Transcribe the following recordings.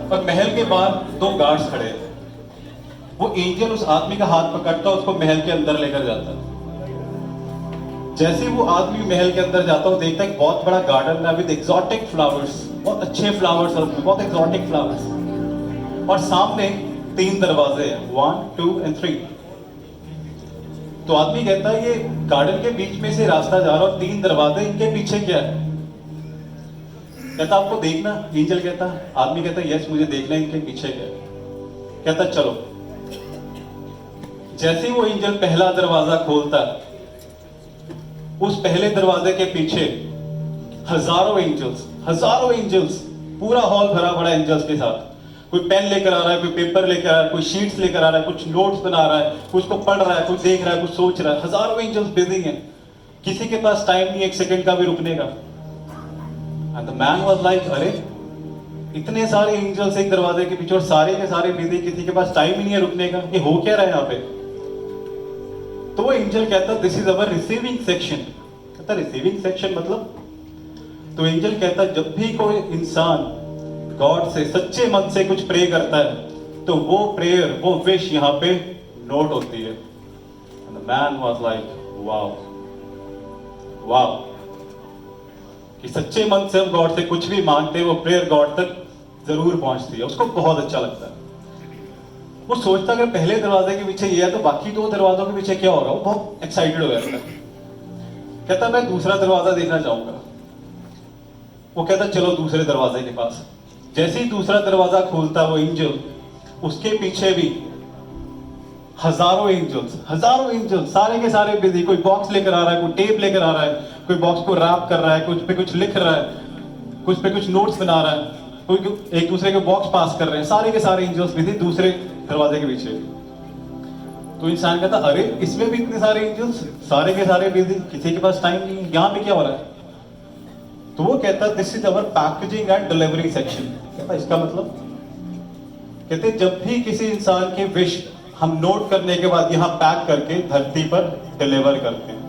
और महल के बाहर दो गार्ड्स खड़े हैं। वो एंजल उस आदमी का हाथ पकड़ता है, उसको महल के अंदर लेकर जाता है। जैसे वो आदमी महल के अंदर जाता है, देखता है एक बहुत बड़ा गार्डन है विद एक्सोटिक फ्लावर्स, बहुत अच्छे फ्लावर्स हैं, बहुत एक्सोटिक फ्लावर्स। और सामने 3 दरवाजे हैं, 1, 2 and 3। तो आदमी कहता है ये गार्डन के बीच में से रास्ता जा रहा और 3 दरवाजे, इनके पीछे क्या है? कहता आपको देखना। एंजल कहता, आदमी कहता यस मुझे देखना है इनके पीछे क्या है। कहता चलो। जैसे ही वो एंजल पहला दरवाजा खोलता है, उस पहले दरवाजे के पीछे हजारों एंजल्स, पूरा हॉल भरा पड़ा एंजल्स के साथ। कोई पेन लेकर आ रहा है, कोई पेपर लेकर आ रहा है, कोई शीट्स लेकर आ रहा है, कुछ नोट्स बना रहा है, कुछ को पढ़ रहा है, कुछ देख रहा है, कुछ सोच रहा है। हजारों एंजल्स बिजी हैं, किसी के पास टाइम नहीं 1 सेकंड का भी रुकने का। And the man was like, अरे इतने सारे एंजल्स एक दरवाजे के पीछे और सारे के सारे बिजी, किसी के पास टाइम ही नहीं है रुकने का, ये हो क्या रहा है यहाँ पे? तो वो एंजल कहता this is our receiving section. कहता रिसीविंग सेक्शन मतलब? तो एंजल कहता जब भी कोई इंसान गॉड से सच्चे मन से कुछ प्रे करता है तो वो प्रेयर, वो विश यहाँ पे नोट होती है। And the man was like, वाव, कि सच्चे मन से हम गॉड से कुछ भी मांगते हैं वो प्रेयर गॉड तक जरूर पहुंचती है। उसको बहुत अच्छा लगता है। वो सोचता अगर पहले दरवाजे के पीछे ये है तो बाकी 2 दरवाजों के पीछे क्या होगा। वो बहुत एक्साइटेड हो जाता है। कहता मैं दूसरा दरवाजा देखना चाहूंगा। वो कहता चलो दूसरे दरवाजे के पास। जैसे ही दूसरा दरवाजा खोलता वो एंजल, उसके पीछे भी हजारों एंजल्स, सारे के सारे बिजी। कोई बॉक्स लेकर आ रहा है, कोई टेप लेकर आ रहा है, कोई बॉक्स को रैप कर रहा है, कुछ पे कुछ लिख रहा है, कुछ पे कुछ नोट्स बना रहा है, कोई एक दूसरे के बॉक्स पास कर रहे हैं। सारे के सारे एंजल्स बिजी दूसरे दरवाजे के पीछे। तो इंसान कहता अरे इसमें भी इतने सारे एंजल्स, सारे के सारे बिजी, किसी के पास टाइम नहीं, यहाँ पे क्या हो रहा है? तो वो कहता this is our packaging and delivery section. कहता इसका मतलब? कहते जब भी किसी इंसान की विश हम नोट करने के बाद यहाँ पैक करके धरती पर डिलीवर करते हैं।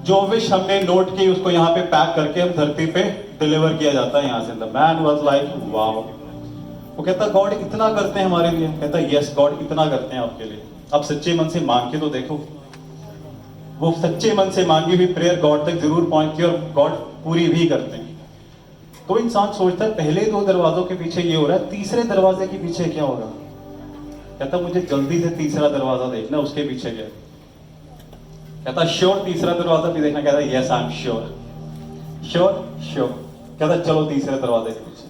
जो विश हमने नोट की उसको यहाँ पे पैक करके हम धरती पे डिलीवर किया जाता है यहाँ से। The man was like wow. वो कहता गॉड इतना करते हैं हमारे लिए? कहता यस गॉड इतना करते हैं आपके लिए। अब सच्चे मन से मांग के तो देखो। वो सच्चे मन से मांगी हुई प्रेयर गॉड तक जरूर पहुंचती है और गॉड पूरी भी करते हैं। तो इंसान सोचता है पहले 2 दरवाजों के पीछे ये हो रहा है, तीसरे दरवाजे के पीछे क्या होगा? कहता मुझे जल्दी से तीसरा दरवाजा देखना, उसके पीछे क्या? कहता श्योर तीसरा दरवाजा भी देखना? कहता यस आई एम श्योर। कहता चलो तीसरे दरवाजे के पीछे।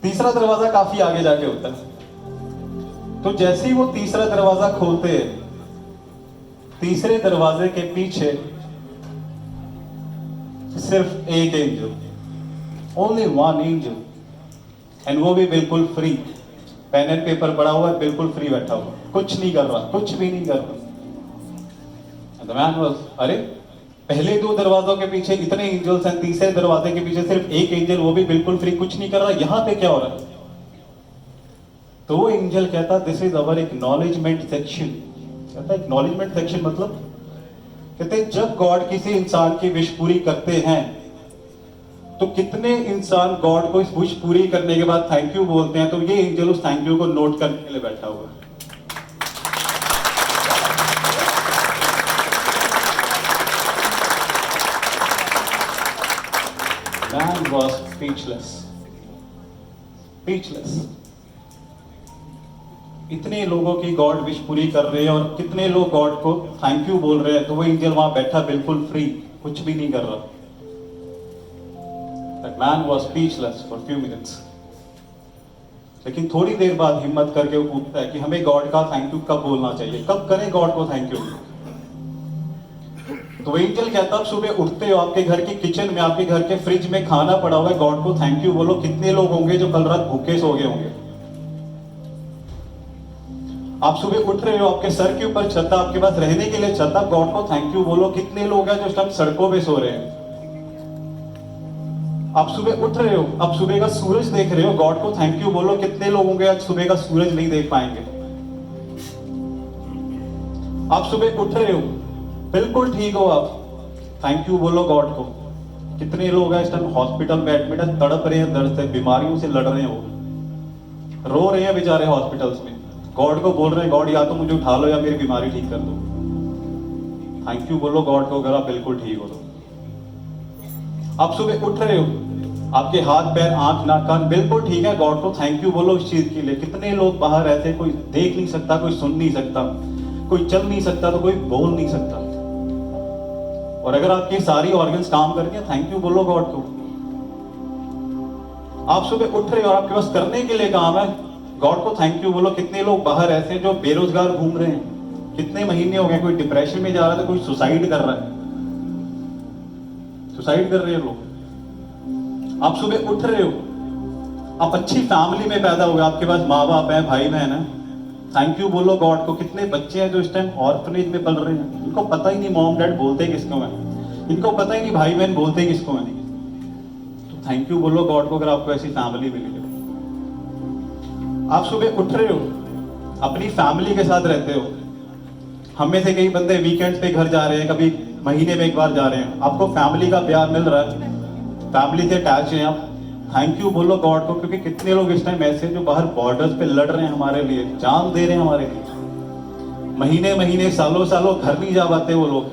तीसरा दरवाजा काफी आगे जाके होता है। तो जैसे ही वो तीसरा दरवाजा खोलते हैं, तीसरे दरवाजे के पीछे सिर्फ एक एंजल, ओनली 1 एंजल, एंड वो भी बिल्कुल फ्री। पेन एंड पेपर पड़ा हुआ है, बिल्कुल फ्री बैठा हुआ, कुछ नहीं कर रहा, कुछ भी नहीं कर रहा। The man was, अरे पहले 2 दरवाजों के पीछे इतने एंजल्स हैं, तीसरे दरवाजे के पीछे सिर्फ एक एंजल, वो भी बिल्कुल फ्री, कुछ नहीं कर रहा, यहाँ पे क्या हो रहा है? तो वो एंजल कहता this is our acknowledgement section. कहता एक्नॉलेजमेंट सेक्शन मतलब? कहते जब गॉड किसी इंसान की विश पूरी करते हैं तो कितने इंसान गॉड को इस विश पूरी करने के बाद थैंक यू बोलते हैं। तो ये एंजल उस थैंक यू को नोट करने के लिए बैठा हुआ है। Man was speechless. इतने लोगों की गॉड विश पूरी कर रहे हैं और कितने लोग गॉड को थैंक यू बोल रहे हैं, तो वो एंजल वहां बैठा बिल्कुल फ्री, कुछ भी नहीं कर रहा। That man was speechless for few minutes. लेकिन थोड़ी देर बाद हिम्मत करके वो पूछता है कि हमें गॉड का थैंक यू कब बोलना चाहिए, कब करें गॉड को थैंक यू? तो एंजल कहता अब सुबह उठते हो, आपके घर के किचन में, आपके घर के फ्रिज में खाना पड़ा हुआ है, गॉड को थैंक यू बोलो। कितने लोग होंगे जो कल रात भूखे सो गए होंगे? आप सुबह उठ रहे हो, आपके सर के ऊपर छत, आपके पास रहने के लिए छत, आप गॉड को थैंक यू बोलो। कितने लोग हैं जो इस टाइम सड़कों पे सो रहे हैं? आप सुबह उठ रहे हो, आप सुबह का सूरज देख रहे हो, गॉड को थैंक यू बोलो। कितने लोग होंगे आज सुबह का सूरज नहीं देख पाएंगे? आप सुबह उठ रहे हो, बिल्कुल ठीक हो आप, थैंक यू बोलो गॉड को। कितने लोग हैं इस टाइम हॉस्पिटल में एडमिट है, तड़प रहे हैं दर्द से, बीमारियों से लड़ रहे हैं, वो रो रहे हैं बेचारे हॉस्पिटल्स में, गॉड को बोल रहे हैं गॉड या तो मुझे उठा लो या मेरी बीमारी ठीक कर दो। थैंक यू बोलो गॉड को अगर आप बिल्कुल ठीक हो तो। आप सुबह उठ रहे हो, आपके हाथ पैर आंख नाक कान बिल्कुल ठीक है, गॉड को थैंक यू बोलो इस चीज के लिए। कितने लोग बाहर ऐसे, कोई देख नहीं सकता, कोई सुन नहीं सकता, कोई चल नहीं सकता, तो कोई बोल नहीं सकता, और अगर आपकी सारी ऑर्गन्स काम कर रही हैं, थैंक यू बोलो गॉड को। आप सुबह उठ रहे हो और आपके पास करने के लिए काम है, गॉड को थैंक यू बोलो। कितने लोग बाहर ऐसे हैं जो बेरोजगार घूम रहे हैं, कितने महीने हो गए, कोई डिप्रेशन में जा रहा था, कोई सुसाइड कर रहा है, सुसाइड कर रहे हैं लोग। आप सुबह उठ रहे हो, आप अच्छी फैमिली में पैदा हुए, आपके पास माँ बाप है, भाई बहन है, थैंक यू बोलो गॉड को। कितने बच्चे हैं जो इस टाइम ऑर्फनेज में पल रहे हैं, इनको पता ही नहीं मॉम डैड बोलते किसको हैं, इनको पता ही नहीं भाई बहन बोलते किसको हैं, तो थैंक यू बोलो गॉड को अगर आपको ऐसी फैमिली मिली है। आप सुबह उठ रहे हो, अपनी फैमिली के साथ रहते हो। हम में से कई बंदे वीकेंड्स पे घर जा रहे हैं, कभी महीने में एक बार जा रहे हैं, आपको फैमिली का प्यार मिल रहा है, फैमिली से अटैच हैं आप, थैंक यू बोलो गॉड को। क्योंकि कितने लोग इस टाइम ऐसे जो बाहर बॉर्डर्स पे लड़ रहे हैं हमारे लिए, जान दे रहे हैं हमारे लिए, महीने महीने सालों सालों घर नहीं जा पाते वो लोग,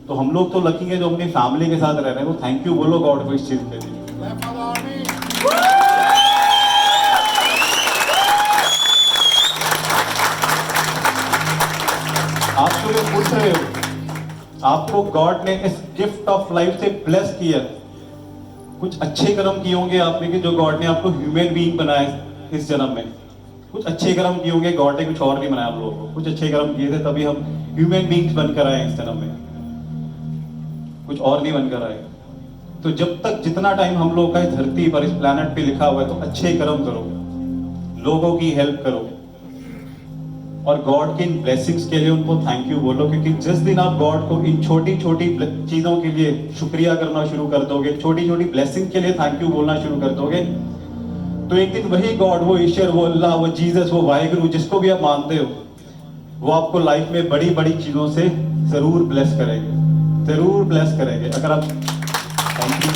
तो हम लोग तो लकी हैं जो अपनी फैमिली के साथ रह रहे हैं, तो थैंक यू बोलो गॉड को इस चीज के लिए। आप सुबह उठ रहे हो, आपको गॉड ने इस गिफ्ट ऑफ लाइफ से ब्लेस किया, कुछ अच्छे कर्म किए होंगे आपने कि जो गॉड ने आपको ह्यूमन बीइंग बनाया इस जन्म में, कुछ अच्छे कर्म किए होंगे, गॉड ने कुछ और नहीं बनाया हम लोगों को, कुछ अच्छे कर्म किए थे तभी हम ह्यूमन बीइंग्स बनकर आए इस जन्म में, कुछ और नहीं बनकर आए। तो जब तक जितना टाइम हम लोग का इस धरती पर इस प्लेनेट पे लिखा हुआ है, तो अच्छे कर्म करो, लोगों की हेल्प करो, और गॉड के इन ब्लेसिंग्स के लिए उनको थैंक यू बोलो। क्योंकि जिस दिन आप गॉड को इन छोटी छोटी चीजों के लिए शुक्रिया करना शुरू कर दोगे, छोटी छोटी ब्लेसिंग के लिए थैंक यू बोलना शुरू कर दोगे, तो एक दिन वही गॉड, वो ईश्वर, वो अल्लाह, वो जीसस, वो वाहिगुरु, जिसको भी आप मानते हो, वो आपको लाइफ में बड़ी बड़ी चीजों से जरूर ब्लेस करेंगे, जरूर ब्लेस करेंगे। अगर आप थैंक यू